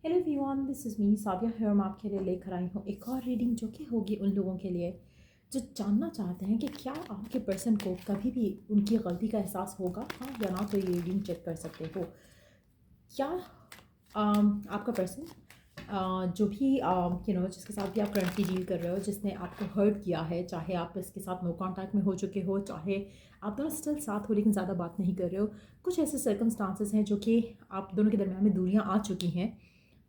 Hello everyone, this is me Saviya है और मैं आपके लिए लेकर आई हूँ एक और रीडिंग जो कि होगी उन लोगों के लिए जो जानना चाहते हैं कि क्या आपके पर्सन को कभी भी उनकी गलती का एहसास होगा, हाँ या ना। तो ये रीडिंग चेक कर सकते हो क्या आपका पर्सन जो भी जिसके साथ भी आप करंटली डील कर रहे हो, जिसने आपको हर्ट किया है, चाहे आप इसके साथ नो कांटेक्ट में हो चुके हो, चाहे आप दोनों स्टिल साथ हो लेकिन ज़्यादा बात नहीं कर रहे हो। कुछ ऐसे सर्कमस्टांसेस हैं जो कि आप दोनों के दरमियान में दूरियां आ चुकी हैं।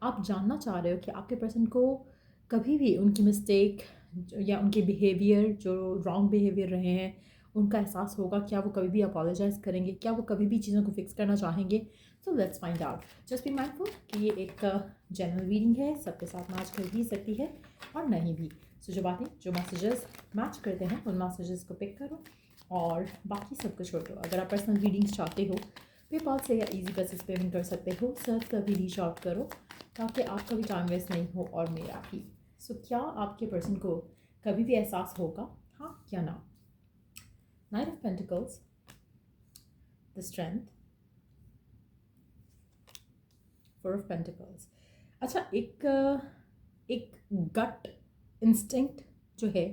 आप जानना चाह रहे हो कि आपके पर्सन को कभी भी उनकी मिस्टेक या उनके बिहेवियर जो रॉन्ग बिहेवियर रहे हैं उनका एहसास होगा। क्या वो कभी भी अपोलोजाइज़ करेंगे? क्या वो कभी भी चीज़ों को फिक्स करना चाहेंगे? So let's find out. Just be mindful कि ये एक जनरल रीडिंग है, सबके साथ मैच कर भी सकती है और नहीं भी। सो जो मैसेजेस मैच करते हैं उन मैसेजेस को पिक करो और बाकी सब कुछ छोड़ दो। अगर आप पर्सनल रीडिंग्स चाहते हो, पेपाल से या इजी पैसेज पेमेंट कर सकते हो। सर्च कर भी रीच आउट करो ताकि आपका भी टाइम वेस्ट नहीं हो और मेरा भी। सो क्या आपके पर्सन को कभी भी एहसास होगा, हाँ या ना? Night of pentacles, the strength, four of pentacles. अच्छा, एक गट इंस्टिंक्ट जो है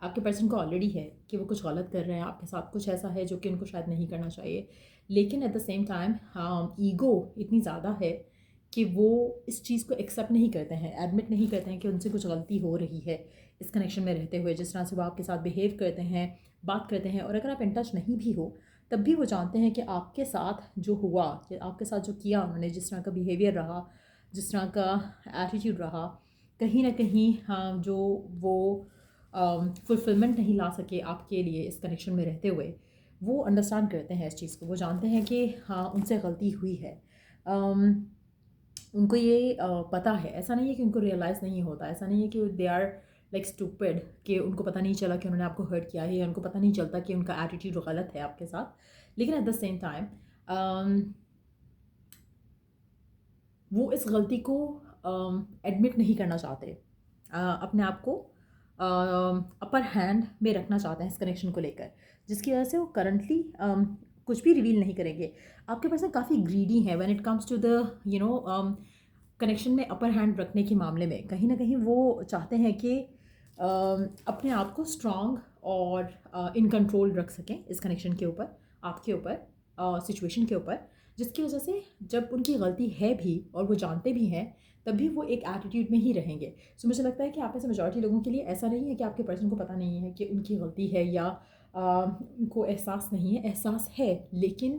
आपके पर्सन को ऑलरेडी है कि वो कुछ गलत कर रहे हैं आपके साथ, कुछ ऐसा है जो कि उनको शायद नहीं करना चाहिए, लेकिन at the same time ego इतनी ज़्यादा है कि वो इस चीज़ को एक्सेप्ट नहीं करते हैं, एडमिट नहीं करते हैं कि उनसे कुछ गलती हो रही है इस कनेक्शन में रहते हुए। जिस तरह से वो आपके साथ बिहेव करते हैं, बात करते हैं, और अगर आप इन टच नहीं भी हो तब भी वो जानते हैं कि आपके साथ जो हुआ, आपके साथ जो किया उन्होंने, जिस तरह का बिहेवियर रहा, जिस तरह का एटीट्यूड रहा, कहीं ना कहीं हाँ, जो वो फुलफिलमेंट नहीं ला सके आपके लिए इस कनेक्शन में रहते हुए, वो अंडरस्टैंड करते हैं इस चीज़ को। वो जानते हैं कि हाँ, उनसे गलती हुई है। उनको ये पता है। ऐसा नहीं है कि उनको रियलाइज़ नहीं होता, ऐसा नहीं है कि दे आर लाइक स्टूपिड कि उनको पता नहीं चला कि उन्होंने आपको हर्ट किया है या उनको पता नहीं चलता कि उनका एटीट्यूड गलत है आपके साथ। लेकिन एट द सेम टाइम वो इस गलती को एडमिट नहीं करना चाहते, अपने आप को अपर हैंड में रखना चाहते हैं इस कनेक्शन को लेकर, जिसकी वजह से वो करंटली कुछ भी रिवील नहीं करेंगे। आपके पर्सन काफ़ी ग्रीडी हैं when it comes to the connection में अपर हैंड रखने के मामले में। कहीं ना कहीं वो चाहते हैं कि अपने आप को स्ट्रांग और इन कंट्रोल रख सकें इस कनेक्शन के ऊपर, आपके ऊपर, सिचुएशन के ऊपर, जिसकी वजह से जब उनकी गलती है भी और वो जानते भी हैं तब भी वो एक एटीट्यूड में ही रहेंगे। सो मुझे लगता है कि आप में से मेजॉरिटी लोगों के लिए ऐसा नहीं है कि आपके पर्सन को पता नहीं है कि उनकी गलती है या उनको एहसास नहीं है। एहसास है, लेकिन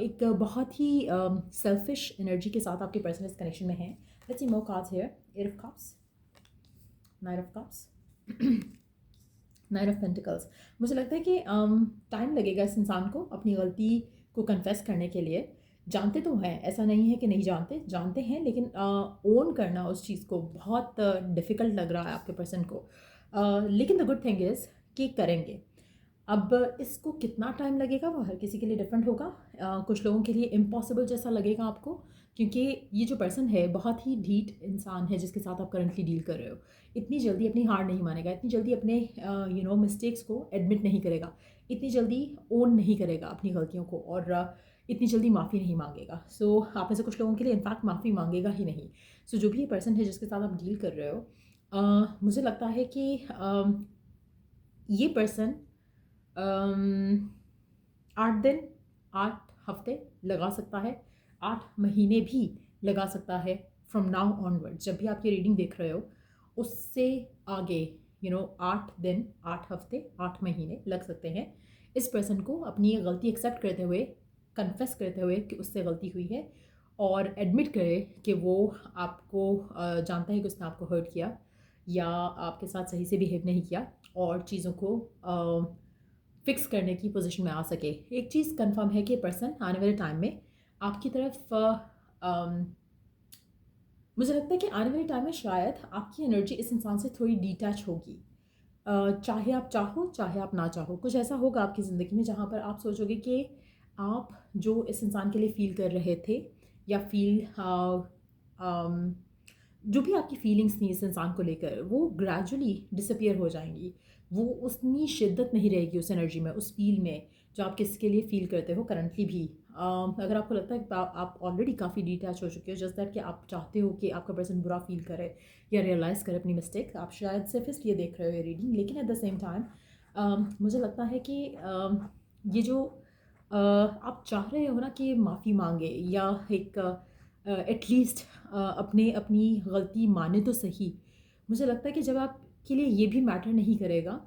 एक बहुत ही सेल्फिश एनर्जी के साथ आपके पर्सन इस कनेक्शन में है। Let's see more cards here. Eight of cups, knight of cups, knight of pentacles. मुझे लगता है कि टाइम लगेगा इस इंसान को अपनी गलती को कन्फेस करने के लिए। जानते तो हैं, ऐसा नहीं है कि नहीं जानते, जानते हैं, लेकिन ओन करना उस चीज़ को बहुत डिफ़िकल्ट लग रहा है आपके पर्सन को। लेकिन द गुड थिंग इज़ कि करेंगे। अब इसको कितना टाइम लगेगा वो हर किसी के लिए डिफरेंट होगा। कुछ लोगों के लिए इम्पॉसिबल जैसा लगेगा आपको, क्योंकि ये जो पर्सन है बहुत ही ढीठ इंसान है जिसके साथ आप करंटली डील कर रहे हो। इतनी जल्दी अपनी हार नहीं मानेगा, इतनी जल्दी अपने मिस्टेक्स को एडमिट नहीं करेगा, इतनी जल्दी ओन नहीं करेगा अपनी गलतियों को, और इतनी जल्दी माफ़ी नहीं मांगेगा। सो आप में से कुछ लोगों के लिए इनफैक्ट माफ़ी मांगेगा ही नहीं। सो जो भी ये पर्सन है जिसके साथ आप डील कर रहे हो, मुझे लगता है कि ये पर्सन 8 दिन, 8 हफ्ते लगा सकता है, 8 महीने भी लगा सकता है फ्रॉम नाउ ऑनवर्ड। जब भी आप ये रीडिंग देख रहे हो उससे आगे 8 दिन, 8 हफ्ते, 8 महीने लग सकते हैं इस पर्सन को अपनी ये गलती एक्सेप्ट करते हुए, कन्फेस करते हुए कि उससे गलती हुई है, और एडमिट करे कि वो आपको जानता है कि उसने आपको हर्ट किया या आपके साथ सही से बिहेव नहीं किया, और चीज़ों को फिक्स करने की पोजीशन में आ सके। एक चीज़ कंफर्म है कि पर्सन आने वाले टाइम में आपकी तरफ मुझे लगता है कि आने वाले टाइम में शायद आपकी एनर्जी इस इंसान से थोड़ी डिटैच होगी। चाहे आप चाहो चाहे आप ना चाहो, कुछ ऐसा होगा आपकी ज़िंदगी में जहाँ पर आप सोचोगे कि आप जो इस इंसान के लिए फ़ील कर रहे थे या जो भी आपकी फीलिंग्स थी इस इंसान को लेकर, वो ग्रेजुअली डिसअपियर हो जाएंगी। वो उतनी शिद्दत नहीं रहेगी उस एनर्जी में, उस फील में जो आप किसके लिए फ़ील करते हो करंटली भी। अगर आपको लगता है कि आप ऑलरेडी काफ़ी डिटैच हो चुके हो, जस्ट दैट कि आप चाहते हो कि आपका पर्सन बुरा फील करे या रियलाइज़ करे अपनी मिस्टेक, आप शायद सिर्फ इसलिए देख रहे हो ये रीडिंग। लेकिन एट द सेम टाइम मुझे लगता है कि ये जो आप चाह रहे हो ना कि माफ़ी मांगे या एक एटलीस्ट अपने अपनी गलती माने तो सही। मुझे लगता है कि जब आपके लिए ये भी मैटर नहीं करेगा,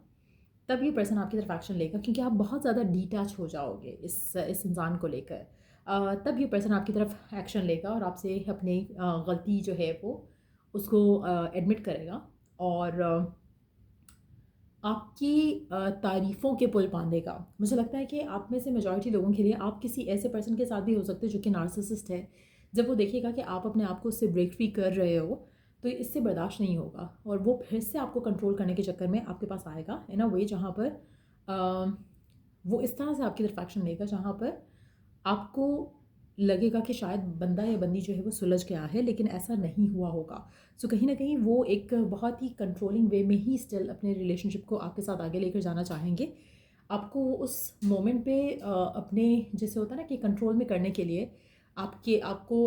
तब ये पर्सन आपकी तरफ एक्शन लेगा, क्योंकि आप बहुत ज़्यादा डिटैच हो जाओगे इस इंसान को लेकर। तब ये पर्सन आपकी तरफ एक्शन लेगा और आपसे अपनी गलती जो है वो उसको एडमिट करेगा और आपकी तारीफ़ों के पुल बांधेगा। मुझे लगता है कि आप में से मेजॉरिटी लोगों के लिए आप किसी ऐसे पर्सन के साथ भी हो सकते हो जो कि नार्सिसिस्ट है। जब वो देखेगा कि आप अपने आप को उससे ब्रेक फ्री कर रहे हो, तो इससे बर्दाश्त नहीं होगा और वो फिर से आपको कंट्रोल करने के चक्कर में आपके पास आएगा इन अ वे जहाँ पर वो इस तरह से आपकी तरफ एक्शन लेगा जहाँ पर आपको लगेगा कि शायद बंदा या बंदी जो है वो सुलझ गया है, लेकिन ऐसा नहीं हुआ होगा। सो कहीं न कहीं वो एक बहुत ही कंट्रोलिंग वे में ही स्टिल अपने रिलेशनशिप को आपके साथ आगे लेकर जाना चाहेंगे। आपको उस मोमेंट पे अपने जैसे होता है ना कि कंट्रोल में करने के लिए आपको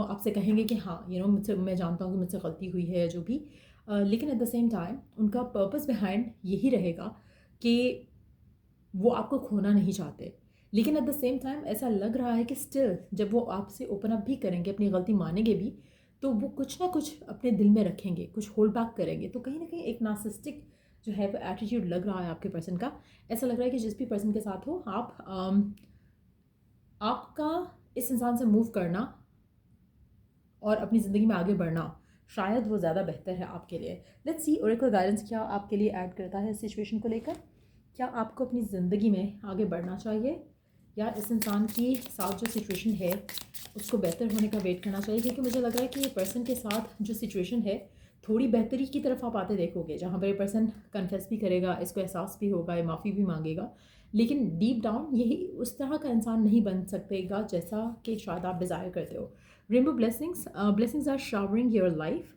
आपसे कहेंगे कि हाँ, मुझसे मैं जानता हूँ कि मुझसे गलती हुई है या जो भी। लेकिन एट द सेम टाइम उनका पर्पस बिहाइंड यही रहेगा कि वो आपको खोना नहीं चाहते। लेकिन एट द सेम टाइम ऐसा लग रहा है कि स्टिल जब वो आपसे ओपन अप भी करेंगे, अपनी गलती मानेंगे भी, तो वो कुछ ना कुछ अपने दिल में रखेंगे, कुछ होल्ड बैक करेंगे। तो कहीं न कहीं एक नार्सिसिस्टिक जो है वो एटीट्यूड लग रहा है आपके पर्सन का। ऐसा लग रहा है कि जिस भी पर्सन के साथ हो आप आपका इस इंसान से मूव करना और अपनी ज़िंदगी में आगे बढ़ना शायद वो ज़्यादा बेहतर है आपके लिए। लेट्स सी ओरेकल गाइडेंस क्या आपके लिए ऐड करता है इस सिचुएशन को लेकर। क्या आपको अपनी ज़िंदगी में आगे बढ़ना चाहिए या इस इंसान के साथ जो सिचुएशन है उसको बेहतर होने का वेट करना चाहिए? क्योंकि मुझे लग रहा है कि ये पर्सन के साथ जो सिचुएशन है थोड़ी बेहतरी की तरफ आप आते देखोगे, जहाँ पर ये पर्सन कन्फेस भी करेगा, इसको एहसास भी होगा, ये माफ़ी भी मांगेगा। लेकिन डीप डाउन यही उस तरह का इंसान नहीं बन सकेगा जैसा कि शायद आप डिज़ायर करते हो। Rainbow blessings are showering your life.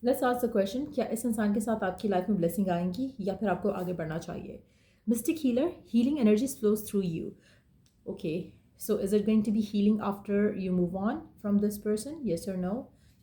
Let's ask the question, क्या इस इंसान के साथ आपकी लाइफ में ब्लेसिंग आएंगी या फिर आपको आगे बढ़ना चाहिए? Mystic healer, healing energy flows through you. Okay, so is it going to be healing after you move on from this person? Yes और no?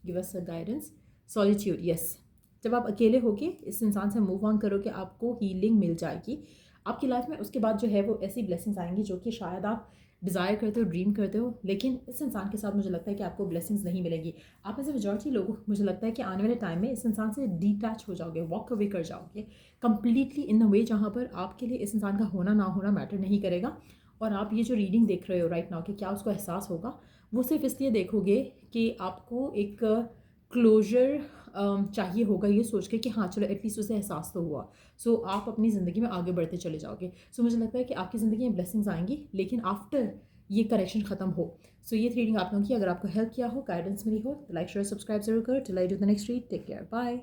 Give us a guidance. Solitude, yes. जब आप अकेले होके इस इंसान से मूव ऑन करोगे आपको हीलिंग मिल जाएगी आपकी लाइफ में। उसके बाद जो है वो ऐसी ब्लेसिंग्स आएंगी जो कि शायद आप डिज़ायर करते हो, ड्रीम करते हो, लेकिन इस इंसान के साथ मुझे लगता है कि आपको ब्लेसिंग्स नहीं मिलेंगी। आप में से मेजॉरिटी लोग मुझे लगता है कि आने वाले टाइम में इस इंसान से डिटैच हो जाओगे, वॉक अवे कर जाओगे कंप्लीटली इन अ वे जहाँ पर आपके लिए इस इंसान का होना ना होना मैटर नहीं करेगा। और आप ये जो रीडिंग देख रहे हो राइट नाउ कि क्या उसको एहसास होगा, वो सिर्फ इसलिए देखोगे कि आपको एक क्लोजर चाहिए होगा ये सोच के कि हाँ चलो एटलीस्ट उसे एहसास तो हुआ। सो आप अपनी ज़िंदगी में आगे बढ़ते चले जाओगे। सो मुझे लगता है कि आपकी ज़िंदगी में ब्लेसिंग्स आएंगी लेकिन आफ्टर ये करेक्शन ख़त्म हो। सो ये रीडिंग आप लोगों की अगर आपको हेल्प किया हो, गाइडेंस मिली हो, तो लाइक शेयर सब्सक्राइब जरूर करो। Till I do the next read, take care, bye.